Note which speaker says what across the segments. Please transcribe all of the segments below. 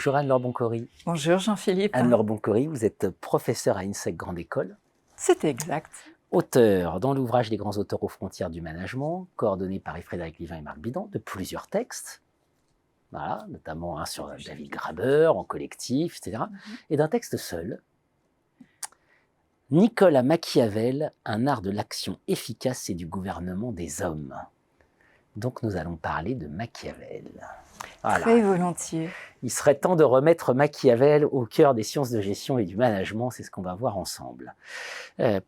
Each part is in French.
Speaker 1: Bonjour Anne-Laure Boncory.
Speaker 2: Bonjour Jean-Philippe.
Speaker 1: Anne-Laure Boncory, vous êtes professeure à INSEC Grande École.
Speaker 2: C'est exact.
Speaker 1: Auteur dans l'ouvrage Les grands auteurs aux frontières du management, coordonné par Frédéric Livin et Marc Bidon, de plusieurs textes, voilà, notamment un sur David Graeber, en collectif, etc. Et d'un texte seul, Nicolas Machiavel, un art de l'action efficace et du gouvernement des hommes. Donc nous allons parler de Machiavel. Voilà.
Speaker 2: Très volontiers.
Speaker 1: Il serait temps de remettre Machiavel au cœur des sciences de gestion et du management, c'est ce qu'on va voir ensemble.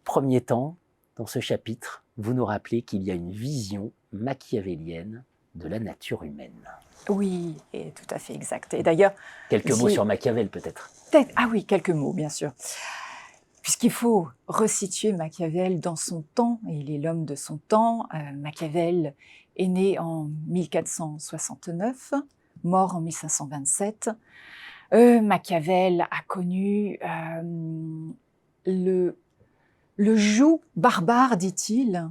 Speaker 1: Premier temps, dans ce chapitre, vous nous rappelez qu'il y a une vision machiavélienne de la nature humaine.
Speaker 2: Oui, et tout à fait exact. Et d'ailleurs...
Speaker 1: Quelques mots sur Machiavel peut-être.
Speaker 2: Ah oui, quelques mots, bien sûr. Puisqu'il faut resituer Machiavel dans son temps, et il est l'homme de son temps. Machiavel est né en 1469, mort en 1527. Machiavel a connu le joug barbare, dit-il,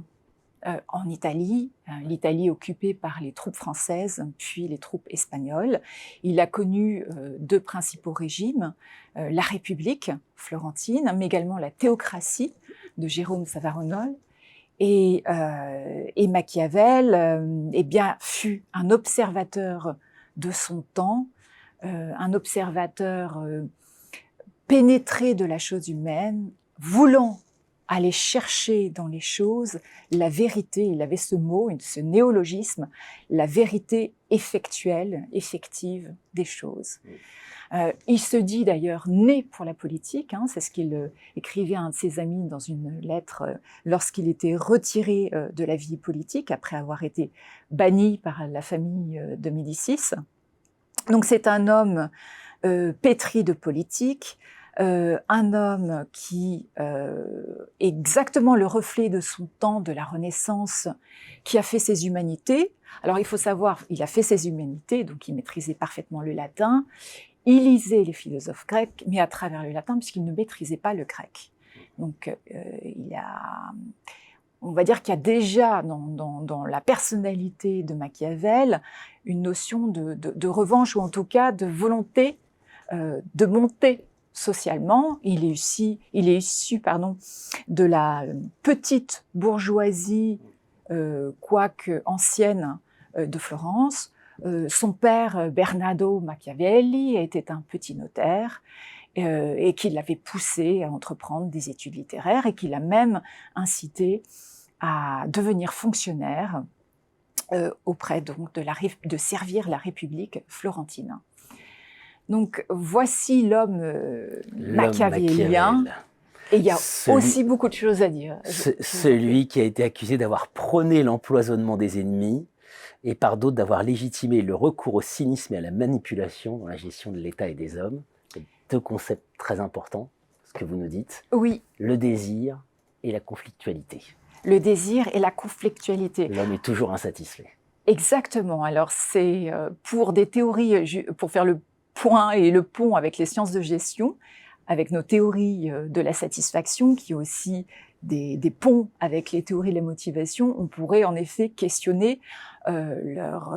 Speaker 2: en Italie, l'Italie occupée par les troupes françaises, puis les troupes espagnoles. Il a connu deux principaux régimes, la République florentine, mais également la théocratie de Jérôme Savonarola. Et Machiavel fut un observateur de son temps, un observateur pénétré de la chose humaine, voulant aller chercher dans les choses la vérité, il avait ce mot, ce néologisme, la vérité effectuelle, effective des choses. Il se dit d'ailleurs né pour la politique, c'est ce qu'il écrivait à un de ses amis dans une lettre lorsqu'il était retiré de la vie politique après avoir été banni par la famille de Médicis. Donc c'est un homme pétri de politique, un homme qui est exactement le reflet de son temps, de la Renaissance, qui a fait ses humanités. Alors il faut savoir, il a fait ses humanités, donc il maîtrisait parfaitement le latin, il lisait les philosophes grecs, mais à travers le latin, puisqu'il ne maîtrisait pas le grec. Donc on va dire qu'il y a déjà dans la personnalité de Machiavel une notion de revanche, ou en tout cas de volonté de monter socialement. Il est issu de la petite bourgeoisie, quoique ancienne, de Florence. Son père, Bernardo Machiavelli, était un petit notaire et qui l'avait poussé à entreprendre des études littéraires et qui l'a même incité à devenir fonctionnaire auprès donc de servir la République florentine. Donc voici l'homme machiavélien. Et il y a aussi beaucoup de choses à dire.
Speaker 1: Celui qui a été accusé d'avoir prôné l'empoisonnement des ennemis et par d'autres d'avoir légitimé le recours au cynisme et à la manipulation dans la gestion de l'État et des hommes. Deux concepts très importants, ce que vous nous dites.
Speaker 2: Oui.
Speaker 1: Le désir et la conflictualité.
Speaker 2: Le désir et la conflictualité.
Speaker 1: L'homme est toujours insatisfait.
Speaker 2: Exactement. Alors c'est pour des théories, pour faire le point et le pont avec les sciences de gestion, avec nos théories de la satisfaction, qui ont aussi des ponts avec les théories de la motivation, on pourrait en effet questionner leur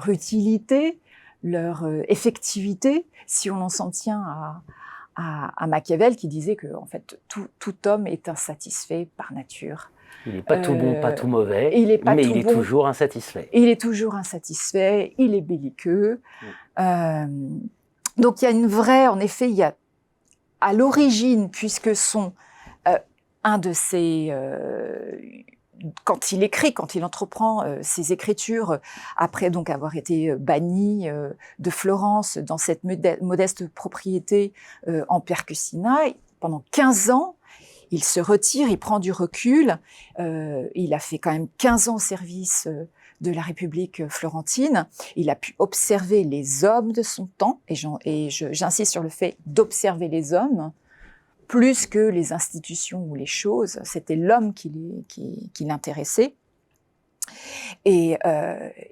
Speaker 2: utilité, leur effectivité, si on en s'en tient à Machiavel, qui disait que en fait, tout homme est insatisfait par nature.
Speaker 1: Il n'est pas tout bon, pas tout mauvais, mais il est toujours insatisfait.
Speaker 2: Il est toujours insatisfait, il est belliqueux. Donc il y a une vraie, en effet, il y a à l'origine, puisque un de ses... quand il entreprend ses écritures, après donc avoir été banni de Florence dans cette modeste propriété en Percussina, pendant 15 ans, il se retire, il prend du recul, il a fait quand même 15 ans au service de la République florentine, il a pu observer les hommes de son temps, et j'insiste sur le fait d'observer les hommes, plus que les institutions ou les choses, c'était l'homme qui l'intéressait. Et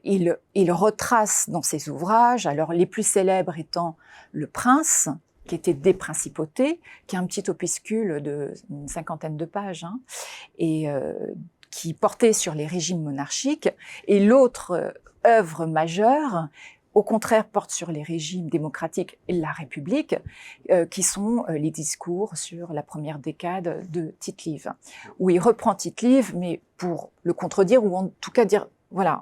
Speaker 2: il retrace dans ses ouvrages, alors les plus célèbres étant Le Prince, qui était des principautés, qui est un petit opuscule d'une 50aine de pages, et qui portait sur les régimes monarchiques, et l'autre œuvre majeure au contraire, porte sur les régimes démocratiques et la République, qui sont les discours sur la première décade de Tite-Live, où il reprend Tite-Live, mais pour le contredire, ou en tout cas dire, voilà,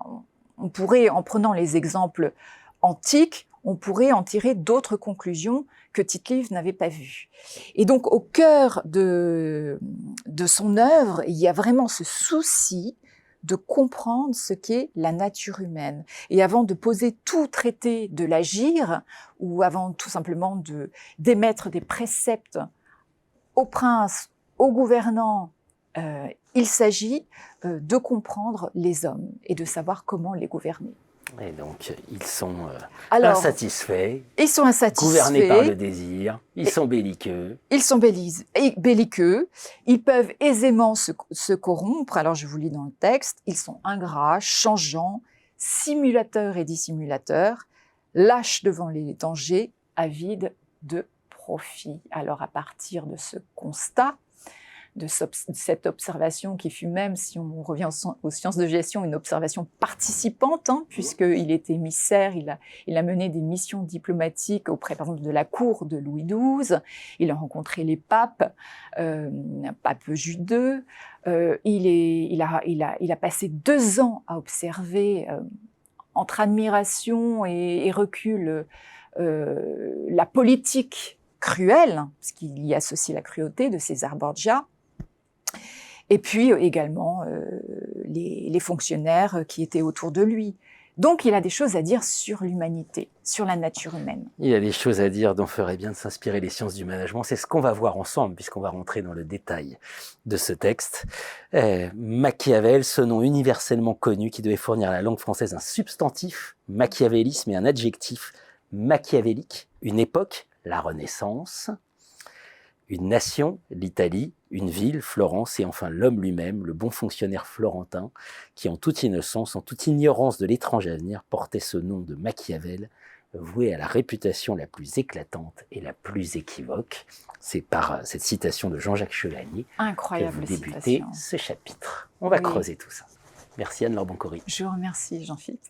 Speaker 2: on pourrait, en prenant les exemples antiques, on pourrait en tirer d'autres conclusions que Tite-Live n'avait pas vues. Et donc, au cœur de son œuvre, il y a vraiment ce souci de comprendre ce qu'est la nature humaine. Et avant de poser tout traité de l'agir, ou avant tout simplement d'émettre des préceptes aux princes, aux gouvernants, il s'agit de comprendre les hommes et de savoir comment les gouverner.
Speaker 1: Et donc, ils sont
Speaker 2: insatisfaits. Ils sont insatisfaits.
Speaker 1: Gouvernés par le désir. Ils sont belliqueux.
Speaker 2: Ils sont belliqueux. Ils peuvent aisément se corrompre. Alors, je vous lis dans le texte. Ils sont ingrats, changeants, simulateurs et dissimulateurs, lâches devant les dangers, avides de profit. Alors, à partir de ce constat, de cette observation qui fut même, si on revient aux sciences de gestion, une observation participante, puisqu'il était émissaire, il a mené des missions diplomatiques auprès, par exemple, de la cour de Louis XII, il a rencontré les papes, pape Jules II, il a passé 2 ans à observer, entre admiration et recul, la politique cruelle, parce qu'il y associe la cruauté de César Borgia, et puis également les fonctionnaires qui étaient autour de lui. Donc il a des choses à dire sur l'humanité, sur la nature humaine.
Speaker 1: Il y a des choses à dire dont ferait bien de s'inspirer les sciences du management. C'est ce qu'on va voir ensemble, puisqu'on va rentrer dans le détail de ce texte. Machiavel, ce nom universellement connu qui devait fournir à la langue française un substantif, machiavélisme, et un adjectif, machiavélique. Une époque, la Renaissance. Une nation, l'Italie, une ville, Florence, et enfin l'homme lui-même, le bon fonctionnaire florentin, qui en toute innocence, en toute ignorance de l'étrange avenir, portait ce nom de Machiavel, voué à la réputation la plus éclatante et la plus équivoque. C'est par cette citation de Jean-Jacques Chevalier que vous débutez ce chapitre. On va creuser tout ça. Merci Anne-Laure Boncory.
Speaker 2: Je vous remercie Jean-Philippe.